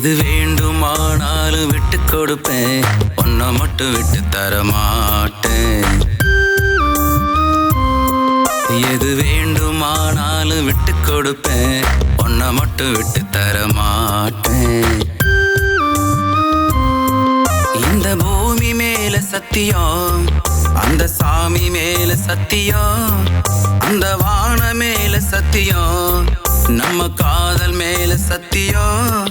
எது வேண்டுமானாலும் விட்டு கொடுப்பேன், உன்னை மட்டும் விட்டு தர மாட்டேன். எது வேண்டுமானாலும் விட்டு கொடுப்பேன், உன்னை மட்டும் விட்டு தர மாட்டேன். இந்த பூமி மேல சத்தியம், அந்த சாமி மேல சத்தியம், அந்த வான மேல சத்தியம், நம்ம காதல் மேல சத்தியம்.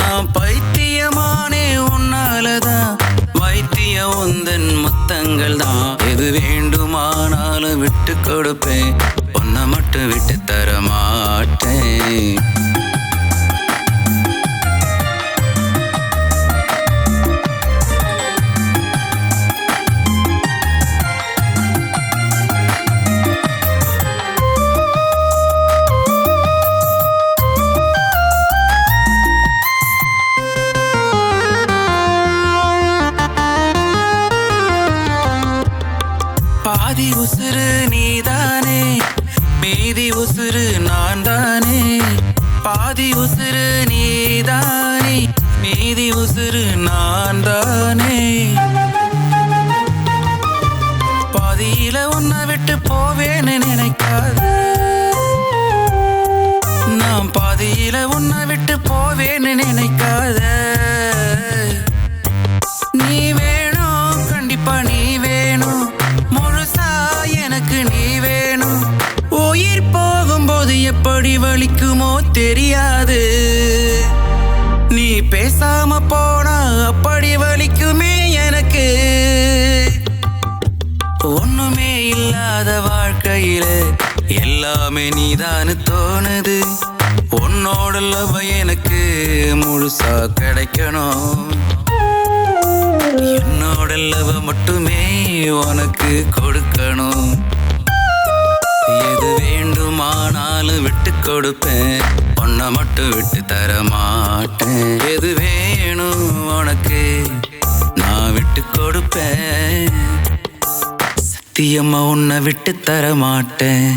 நான் பைத்தியமானே உன்னாலதான், வைத்தியம் உந்தன் முத்தங்கள் தான். எது வேண்டுமானாலும் விட்டு கொடுப்பேன், உன்னை மட்டும் விட்டு தர மாட்டேன். பாதி உசுறு நீதானே, மீதி உசுறு நான் தானே. பாதி உசுறு நீதானே, மீதி உசுறு நான் தானே. பாதியில உன்னை விட்டு போவேன்னு நினைக்காத, நான் பாதியில உன்னை விட்டு போவேன்னு நினைக்காத. நீ வேணும், கண்டிப்பா நீ வேணும், முழுசா எனக்கு நீ வேணும். உயிர் போகும்போது எப்படி வலிக்குமோ தெரியாது, நீ பேசாம போனா அப்படி வலிக்குமே எனக்கு. ஒண்ணுமே இல்லாத வாழ்க்கையில எல்லாமே நீதான்னு தோணுது. உன்னோட லவ் எனக்கு முழுசா கிடைக்கணும், என்னோட லவ் மட்டுமே உனக்கு கொடுக்கணும். எது வேண்டுமானாலும் விட்டு கொடுப்பேன், உன்னை மட்டும் விட்டு தர மாட்டேன். எது வேணும் உனக்கு நான் விட்டு கொடுப்பேன், சத்தியமா உன்னை விட்டு தர மாட்டேன்.